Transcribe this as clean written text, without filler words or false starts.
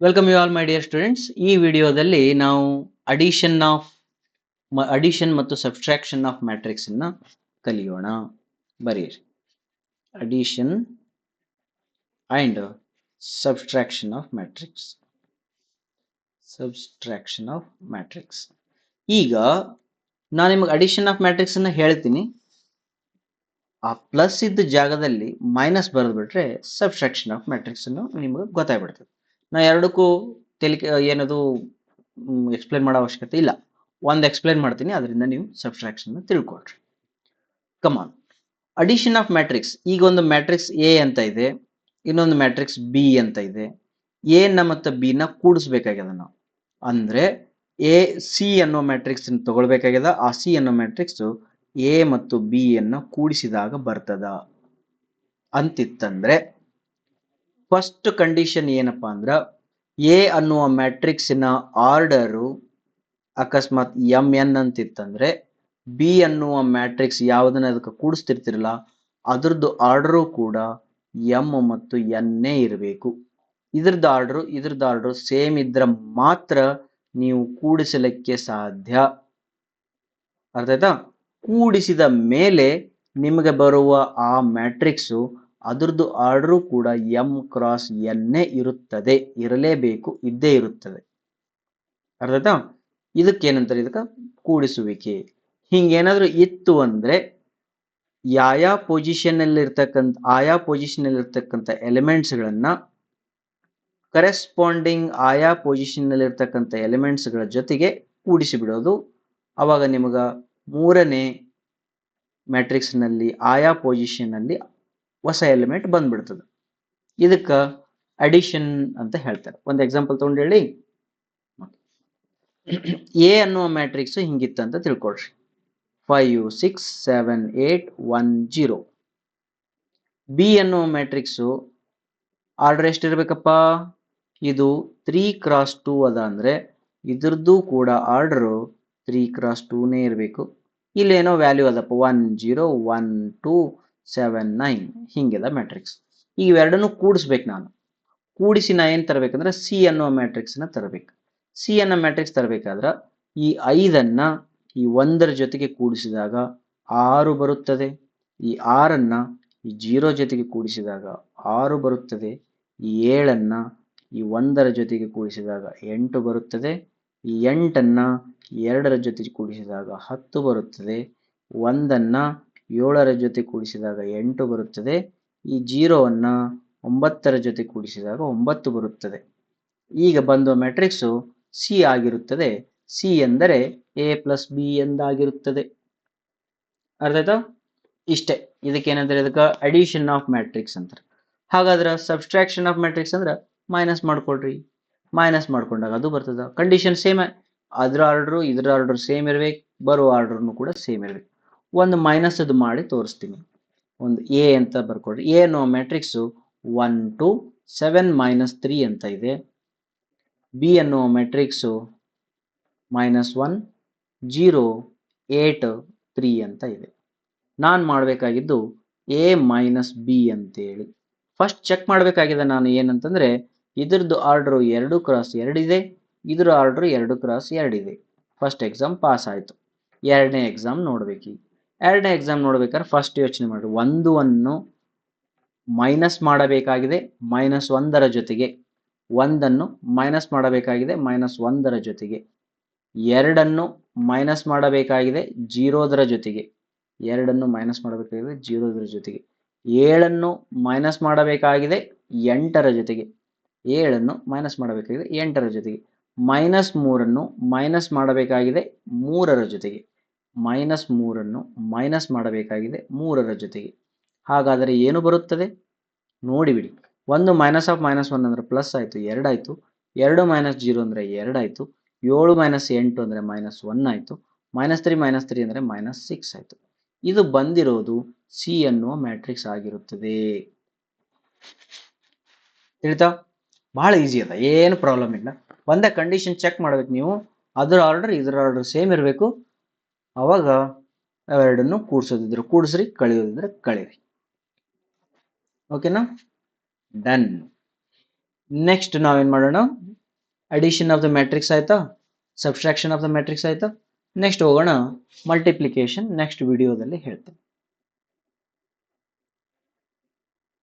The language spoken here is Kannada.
Welcome you all my dear students. ಈ ವಿಡಿಯೋದಲ್ಲಿ ನಾವು ಅಡಿಷನ್ ಮತ್ತು ಸಬ್ಸ್ಟ್ರಾಕ್ಷನ್ ಆಫ್ ಮ್ಯಾಟ್ರಿಕ್ಸ್ ಅನ್ನ ಕಲಿಯೋಣ. ಬರೀರಿ addition and subtraction of matrix. ಈಗ ನಾನು ನಿಮಗೆ ಅಡಿಷನ್ ಆಫ್ ಮ್ಯಾಟ್ರಿಕ್ಸ್ ಅನ್ನ ಹೇಳ್ತೀನಿ. ಆ ಪ್ಲಸ್ ಇದ್ದ ಜಾಗದಲ್ಲಿ ಮೈನಸ್ ಬರೆದ್ಬಿಟ್ರೆ ಸಬ್ಸ್ಟ್ರಾಕ್ಷನ್ ಆಫ್ ಮ್ಯಾಟ್ರಿಕ್ಸ್ ಅನ್ನು ನಿಮಗೆ ಗೊತ್ತಾಗ್ಬಿಡ್ತದೆ. ನಾ ಎರಡಕ್ಕೂ ಏನದು ಎಕ್ಸ್ಪ್ಲೇನ್ ಮಾಡೋ ಅವಶ್ಯಕತೆ ಇಲ್ಲ. ಒಂದು ಎಕ್ಸ್ಪ್ಲೇನ್ ಮಾಡ್ತೀನಿ, ಅದರಿಂದ ನೀವು ಸಬ್ಸ್ಟ್ರಾಕ್ಷನ್ ತಿಳ್ಕೊಳ್ರಿ. Come on, addition of matrix. ಈಗ ಒಂದು ಮ್ಯಾಟ್ರಿಕ್ಸ್ ಎ ಅಂತ ಇದೆ, ಇನ್ನೊಂದು ಮ್ಯಾಟ್ರಿಕ್ಸ್ ಬಿ ಅಂತ ಇದೆ. ಎ ನ ಮತ್ತು ಬಿ ನ ಕೂಡಿಸ್ಬೇಕಾಗ್ಯದ ನಾವು. ಅಂದ್ರೆ ಎ ಸಿ ಅನ್ನೋ ಮ್ಯಾಟ್ರಿಕ್ಸ್ ತಗೊಳ್ಬೇಕಾಗ್ಯದ. ಆ ಸಿ ಅನ್ನೋ ಮ್ಯಾಟ್ರಿಕ್ಸ್ ಎ ಮತ್ತು ಬಿ ಅನ್ನ ಕೂಡಿಸಿದಾಗ ಬರ್ತದ ಅಂತಿತ್ತಂದ್ರೆ ಫಸ್ಟ್ ಕಂಡೀಷನ್ ಏನಪ್ಪಾ ಅಂದ್ರ ಎ ಅನ್ನುವ ಮ್ಯಾಟ್ರಿಕ್ಸಿನ ಆರ್ಡರು ಅಕಸ್ಮಾತ್ ಎಂ ಎನ್ ಅಂತಿತ್ತಂದ್ರೆ ಬಿ ಅನ್ನುವ ಮ್ಯಾಟ್ರಿಕ್ಸ್ ಯಾವುದನ್ನ ಅದಕ್ಕೆ ಕೂಡಿಸ್ತಿರ್ತಿರಲ್ಲ ಅದ್ರದ್ದು ಆರ್ಡರು ಕೂಡ ಎಂ ಮತ್ತು ಎನ್ನೇ ಇರಬೇಕು. ಇದ್ರದ್ದು ಆರ್ಡರು ಸೇಮ್ ಇದ್ರ ಮಾತ್ರ ನೀವು ಕೂಡಿಸಲಿಕ್ಕೆ ಸಾಧ್ಯ. ಅರ್ಥ ಆಯ್ತಾ? ಕೂಡಿಸಿದ ಮೇಲೆ ನಿಮಗೆ ಬರುವ ಆ ಮ್ಯಾಟ್ರಿಕ್ಸು ಅದ್ರದ್ದು ಆರ್ಡರು ಕೂಡ ಎಂ ಕ್ರಾಸ್ ಎನ್ನೇ ಇರುತ್ತದೆ, ಇರಲೇಬೇಕು, ಇದ್ದೇ ಇರುತ್ತದೆ. ಅರ್ಥ ಆಯ್ತಾ? ಇದಕ್ಕೇನಂತಾರೆ? ಇದಕ್ಕೆ ಕೂಡಿಸುವಿಕೆ. ಹಿಂಗೇನಾದ್ರೂ ಇತ್ತು ಅಂದ್ರೆ ಆಯಾ ಪೊಸಿಷನ್ ಅಲ್ಲಿ ಇರ್ತಕ್ಕಂಥ ಎಲಿಮೆಂಟ್ಸ್ ಗಳನ್ನ ಕರೆಸ್ಪಾಂಡಿಂಗ್ ಆಯಾ ಪೊಸಿಷನ್ ಅಲ್ಲಿ ಇರ್ತಕ್ಕಂಥ ಎಲಿಮೆಂಟ್ಸ್ ಗಳ ಜೊತೆಗೆ ಕೂಡಿಸಿ ಬಿಡೋದು. ಅವಾಗ ನಿಮಗ ಮೂರನೇ ಮ್ಯಾಟ್ರಿಕ್ಸ್ ನಲ್ಲಿ ಆಯಾ ಪೊಸಿಷನ್ ಅಲ್ಲಿ ಹೊಸ ಎಲಿಮೆಂಟ್ ಬಂದ್ಬಿಡ್ತದೆ. ಇದಕ್ಕ ಅಡಿಷನ್ ಅಂತ ಹೇಳ್ತಾರೆ. ಒಂದು ಎಕ್ಸಾಂಪಲ್ ತಗೊಂಡು ಹೇಳಿ. ಎ ಅನ್ನುವ ಮ್ಯಾಟ್ರಿಕ್ಸ್ ಹಿಂಗಿತ್ತು ಅಂತ ತಿಳ್ಕೊಳ್ರಿ. 5 6 7 8 1 0. ಬಿ ಅನ್ನುವ ಮ್ಯಾಟ್ರಿಕ್ಸ್ ಆರ್ಡರ್ ಎಷ್ಟಿರ್ಬೇಕಪ್ಪ? ಇದು 3 ಕ್ರಾಸ್ 2 ಅದ ಅಂದ್ರೆ ಇದ್ರದ್ದು ಕೂಡ ಆರ್ಡರ್ 3 ಕ್ರಾಸ್ 2ನೇ ಇರಬೇಕು. ಇಲ್ಲೇನೋ ವ್ಯಾಲ್ಯೂ ಅದಪ್ಪ 1 0 1 2 7 9 ಹಿಂಗಿದೆ ಮ್ಯಾಟ್ರಿಕ್ಸ್. ಈಗ ಇವೆರಡನ್ನು ಕೂಡಿಸ್ಬೇಕು. ನಾನು ಕೂಡಿಸಿ ನಾ ಏನ್ ತರಬೇಕಂದ್ರೆ ಸಿ ಅನ್ನುವ ಮ್ಯಾಟ್ರಿಕ್ಸ್ ನ ತರಬೇಕು. ಸಿ ಅನ್ನೋ ಮ್ಯಾಟ್ರಿಕ್ಸ್ ತರಬೇಕಾದ್ರೆ ಈ 5ಅನ್ನ ಈ 1ರ ಜೊತೆಗೆ ಕೂಡಿಸಿದಾಗ 6 ಬರುತ್ತದೆ. ಈ 6ಅನ್ನ ಈ 0 ಜೊತೆಗೆ ಕೂಡಿಸಿದಾಗ 6 ಬರುತ್ತದೆ. ಈ 7ಅನ್ನ ಈ 1ರ ಜೊತೆಗೆ ಕೂಡಿಸಿದಾಗ 8 ಬರುತ್ತದೆ. ಈ 8ಅನ್ನ 2ರ ಜೊತೆಗೆ ಕೂಡಿಸಿದಾಗ 10 ಬರುತ್ತದೆ. 1ಅನ್ನ 7ರ ಜೊತೆ ಕೂಡಿಸಿದಾಗ 8 ಬರುತ್ತದೆ. ಈ 0ಅನ್ನ 9ರ ಜೊತೆ ಕೂಡಿಸಿದಾಗ 9 ಬರುತ್ತದೆ. ಈಗ ಬಂದ ಮ್ಯಾಟ್ರಿಕ್ಸು ಸಿ ಆಗಿರುತ್ತದೆ. ಸಿ ಎಂದರೆ ಎ ಪ್ಲಸ್ ಬಿ ಎಂದಾಗಿರುತ್ತದೆ. ಅರ್ಥ ಆಯ್ತಾ? ಇಷ್ಟೇ. ಇದಕ್ಕೇನಂತಾರೆ? ಇದಕ್ಕೆ ಅಡಿಷನ್ ಆಫ್ ಮ್ಯಾಟ್ರಿಕ್ಸ್ ಅಂತಾರೆ. ಹಾಗಾದ್ರೆ ಸಬ್ಸ್ಟ್ರಾಕ್ಷನ್ ಆಫ್ ಮ್ಯಾಟ್ರಿಕ್ಸ್ ಅಂದ್ರೆ ಮೈನಸ್ ಮಾಡ್ಕೊಳ್ರಿ. ಮೈನಸ್ ಮಾಡ್ಕೊಂಡಾಗ ಅದು ಬರ್ತದ. ಕಂಡೀಷನ್ ಸೇಮ್, ಅದ್ರ ಆರ್ಡರ್ ಇದ್ರ ಆರ್ಡರ್ ಸೇಮ್ ಇರ್ಬೇಕು, ಬರುವ ಆರ್ಡರ್ನು ಕೂಡ ಸೇಮ್ ಇರ್ಬೇಕು. ಒಂದು ಮೈನಸ್ ಅದು ಮಾಡಿ ತೋರಿಸ್ತೀನಿ. ಒಂದು ಎ ಅಂತ ಬರ್ಕೊಡ್ರಿ. ಎ ಅನ್ನೋ ಮ್ಯಾಟ್ರಿಕ್ಸ್ 1 2 7 -3 ಅಂತ ಇದೆ. ಬಿ ಅನ್ನೋ ಮ್ಯಾಟ್ರಿಕ್ಸ್ -1 0 8 3 ಅಂತ ಇದೆ. ನಾನು ಮಾಡಬೇಕಾಗಿದ್ದು ಎ ಮೈನಸ್ ಬಿ ಅಂತೇಳಿ ಫಸ್ಟ್ ಚೆಕ್ ಮಾಡಬೇಕಾಗಿದೆ. ನಾನು ಏನಂತಂದ್ರೆ ಇದ್ರದ್ದು ಆರ್ಡರ್ 2 ಕ್ರಾಸ್ 2 ಇದೆ, ಇದ್ರ ಆರ್ಡರ್ 2 ಕ್ರಾಸ್ 2 ಇದೆ. ಫಸ್ಟ್ ಎಕ್ಸಾಮ್ ಪಾಸ್ ಆಯ್ತು. ಎರಡನೇ ಎಕ್ಸಾಮ್ ನೋಡ್ಬೇಕು. ಎರಡನೇ ಎಕ್ಸಾಮ್ ನೋಡ್ಬೇಕಾದ್ರೆ ಫಸ್ಟ್ ಯೋಚನೆ ಮಾಡಿ, ಒಂದನ್ನು ಮೈನಸ್ ಮಾಡಬೇಕಾಗಿದೆ -1ರ ಜೊತೆಗೆ, ಒಂದನ್ನು ಮೈನಸ್ ಮಾಡಬೇಕಾಗಿದೆ -1ರ ಜೊತೆಗೆ, ಎರಡನ್ನು ಮೈನಸ್ ಮಾಡಬೇಕಾಗಿದೆ 0ರ ಜೊತೆಗೆ, ಎರಡನ್ನು ಮೈನಸ್ ಮಾಡಬೇಕಾಗಿದೆ 0ರ ಜೊತೆಗೆ, 7ಅನ್ನು ಮೈನಸ್ ಮಾಡಬೇಕಾಗಿದೆ 8ರ ಜೊತೆಗೆ, 7ಅನ್ನು ಮೈನಸ್ ಮಾಡಬೇಕಾಗಿದೆ 8ರ ಜೊತೆಗೆ, -3ಅನ್ನು ಮೈನಸ್ ಮಾಡಬೇಕಾಗಿದೆ 3ರ ಜೊತೆಗೆ, -3ಅನ್ನು ಮೈನಸ್ ಮಾಡಬೇಕಾಗಿದೆ 3ರ ಜೊತೆಗೆ. ಹಾಗಾದರೆ ಏನು ಬರುತ್ತದೆ ನೋಡಿಬಿಡಿ. ಒಂದು ಮೈನಸ್ ಆಫ್ -1 ಅಂದ್ರೆ ಪ್ಲಸ್ ಆಯ್ತು, 2 ಆಯ್ತು. 2 -0 ಅಂದ್ರೆ 2 ಆಯ್ತು. 7 -8 ಅಂದ್ರೆ -1 ಆಯ್ತು. -3 ಅಂದ್ರೆ -6 ಆಯ್ತು. ಇದು ಬಂದಿರೋದು ಸಿ ಅನ್ನುವ ಮ್ಯಾಟ್ರಿಕ್ಸ್ ಆಗಿರುತ್ತದೆ. ತಿಳಿತಾ? ಬಹಳ ಈಸಿ ಅದ, ಏನು ಪ್ರಾಬ್ಲಮ್ ಇಲ್ಲ. ಒಂದೇ ಕಂಡೀಷನ್ ಚೆಕ್ ಮಾಡ್ಬೇಕು ನೀವು, ಅದರ ಆರ್ಡರ್ ಇದರ ಆರ್ಡರ್ ಸೇಮ್ ಇರಬೇಕು. ಅವಾಗ ಅವೆರಡನ್ನು ಕೂಡಿಸೋದಿದ್ರೆ ಕೂಡಿಸ್ರಿ, ಕಳಿಯೋದಿದ್ರೆ ಕಳೀರಿ. ಓಕೆನಾ? ಡನ್. ನೆಕ್ಸ್ಟ್ ನಾವೇನ್ ಮಾಡೋಣ? ಅಡಿಷನ್ ಆಫ್ ದ ಮ್ಯಾಟ್ರಿಕ್ಸ್ ಆಯ್ತಾ, ಸಬ್ಸ್ಟ್ರಾಕ್ಷನ್ ಆಫ್ ದ ಮ್ಯಾಟ್ರಿಕ್ಸ್ ಆಯ್ತಾ. ನೆಕ್ಸ್ಟ್ ಹೋಗೋಣ ಮಲ್ಟಿಪ್ಲಿಕೇಶನ್. ನೆಕ್ಸ್ಟ್ ವಿಡಿಯೋದಲ್ಲಿ ಹೇಳ್ತೇನೆ.